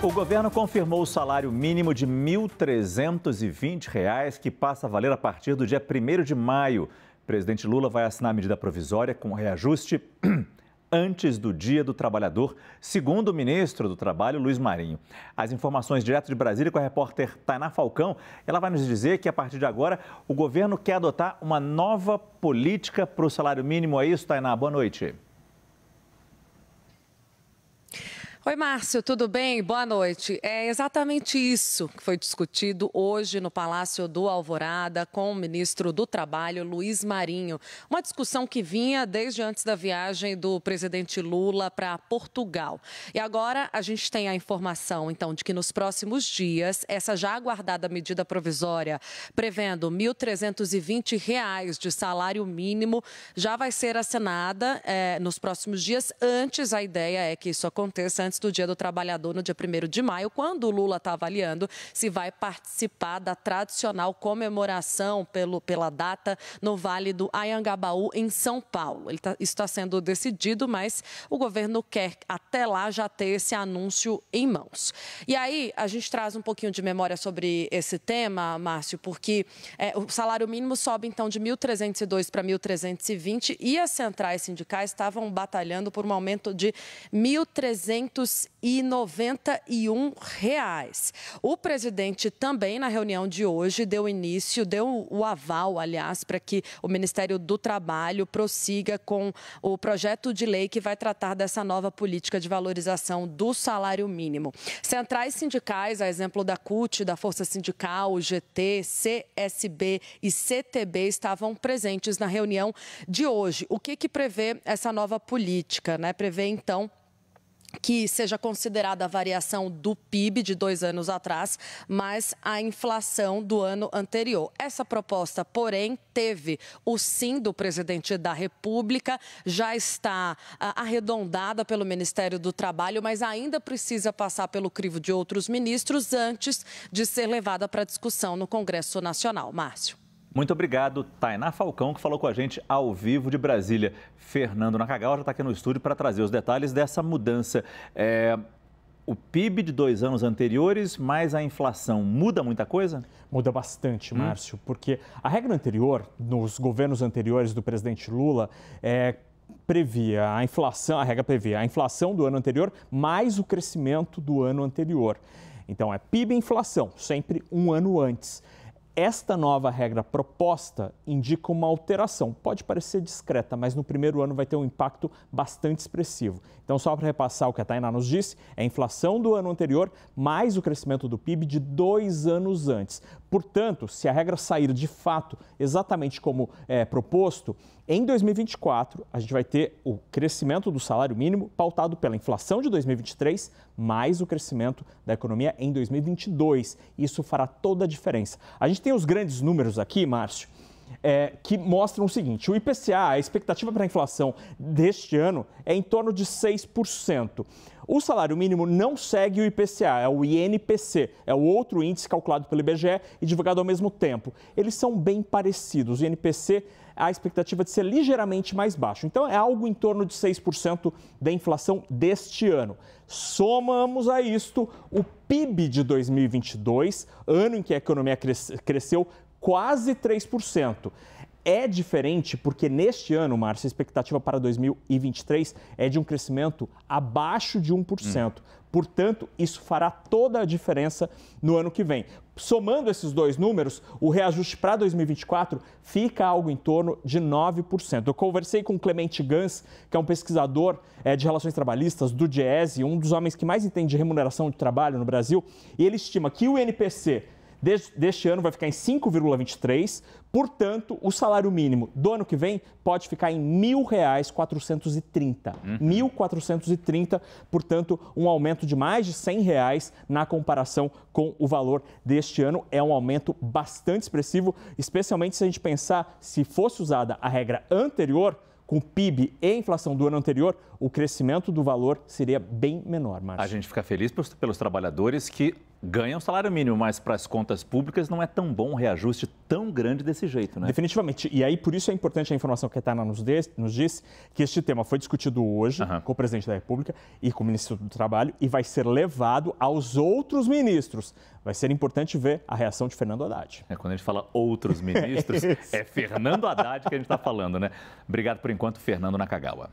O governo confirmou o salário mínimo de R$ 1.320, que passa a valer a partir do dia 1º de maio. O presidente Lula vai assinar a medida provisória com reajuste antes do Dia do Trabalhador, segundo o ministro do Trabalho, Luiz Marinho. As informações direto de Brasília com a repórter Tainá Falcão. Ela vai nos dizer que, a partir de agora, o governo quer adotar uma nova política para o salário mínimo. É isso, Tainá? Boa noite. Oi, Márcio, tudo bem? Boa noite. É exatamente isso que foi discutido hoje no Palácio do Alvorada com o ministro do Trabalho, Luiz Marinho. Uma discussão que vinha desde antes da viagem do presidente Lula para Portugal. E agora a gente tem a informação, então, de que nos próximos dias, essa já aguardada medida provisória, prevendo R$ 1.320 de salário mínimo, já vai ser assinada nos próximos dias. Antes, a ideia é que isso aconteça antes do Dia do Trabalhador, no dia 1º de maio, quando o Lula está avaliando se vai participar da tradicional comemoração pela data no Vale do Anhangabaú, em São Paulo. Isso está sendo decidido, mas o governo quer até lá já ter esse anúncio em mãos. E aí, a gente traz um pouquinho de memória sobre esse tema, Márcio, porque o salário mínimo sobe, então, de 1.302 para 1.320 e as centrais sindicais estavam batalhando por um aumento de R$ 1.391. O presidente também, na reunião de hoje, deu o aval, aliás, para que o Ministério do Trabalho prossiga com o projeto de lei que vai tratar dessa nova política de valorização do salário mínimo. Centrais sindicais, a exemplo da CUT, da Força Sindical, o GT, CSB e CTB, estavam presentes na reunião de hoje. O que prevê essa nova política, né? Prevê, então, que seja considerada a variação do PIB de 2 anos atrás, mais a inflação do ano anterior. Essa proposta, porém, teve o sim do presidente da República, já está arredondada pelo Ministério do Trabalho, mas ainda precisa passar pelo crivo de outros ministros antes de ser levada para discussão no Congresso Nacional. Márcio. Muito obrigado, Tainá Falcão, que falou com a gente ao vivo de Brasília. Fernando Nakagawa já está aqui no estúdio para trazer os detalhes dessa mudança. O PIB de 2 anos anteriores, mais a inflação, muda muita coisa? Muda bastante, Márcio, porque a regra anterior, nos governos anteriores do presidente Lula, previa a inflação, a regra previa a inflação do ano anterior mais o crescimento do ano anterior. Então, é PIB e inflação, sempre um ano antes. Esta nova regra proposta indica uma alteração. Pode parecer discreta, mas no primeiro ano vai ter um impacto bastante expressivo. Então, só para repassar o que a Tainá nos disse, é a inflação do ano anterior mais o crescimento do PIB de 2 anos antes. Portanto, se a regra sair de fato exatamente como proposto, em 2024 a gente vai ter o crescimento do salário mínimo pautado pela inflação de 2023 mais o crescimento da economia em 2022. Isso fará toda a diferença. A gente tem os grandes números aqui, Márcio, que mostram o seguinte: o IPCA, a expectativa para a inflação deste ano é em torno de 6%. O salário mínimo não segue o IPCA, é o INPC, é o outro índice calculado pelo IBGE e divulgado ao mesmo tempo. Eles são bem parecidos. O INPC, a expectativa de ser ligeiramente mais baixo. Então, é algo em torno de 6% da inflação deste ano. Somamos a isto o PIB de 2022, ano em que a economia cresceu quase 3%. É diferente porque neste ano, Márcio, a expectativa para 2023 é de um crescimento abaixo de 1%. Portanto, isso fará toda a diferença no ano que vem. Somando esses dois números, o reajuste para 2024 fica algo em torno de 9%. Eu conversei com o Clemente Gans, que é um pesquisador de relações trabalhistas do Diese, um dos homens que mais entende de remuneração de trabalho no Brasil, e ele estima que o INPC deste ano vai ficar em 5,23%, portanto, o salário mínimo do ano que vem pode ficar em R$ 1.430. R$ 1.430, portanto, um aumento de mais de R$ 100 na comparação com o valor deste ano. É um aumento bastante expressivo, especialmente se a gente pensar se fosse usada a regra anterior, com o PIB e a inflação do ano anterior, o crescimento do valor seria bem menor, Márcio. A gente fica feliz pelos trabalhadores que ganham salário mínimo, mas para as contas públicas não é tão bom um reajuste tão grande desse jeito, né? Definitivamente. E aí, por isso é importante a informação que a Tana nos disse, que este tema foi discutido hoje com o presidente da República e com o ministro do Trabalho e vai ser levado aos outros ministros. Vai ser importante ver a reação de Fernando Haddad. Quando a gente fala outros ministros, é Fernando Haddad que a gente está falando, né? Obrigado por enquanto, Fernando Nakagawa.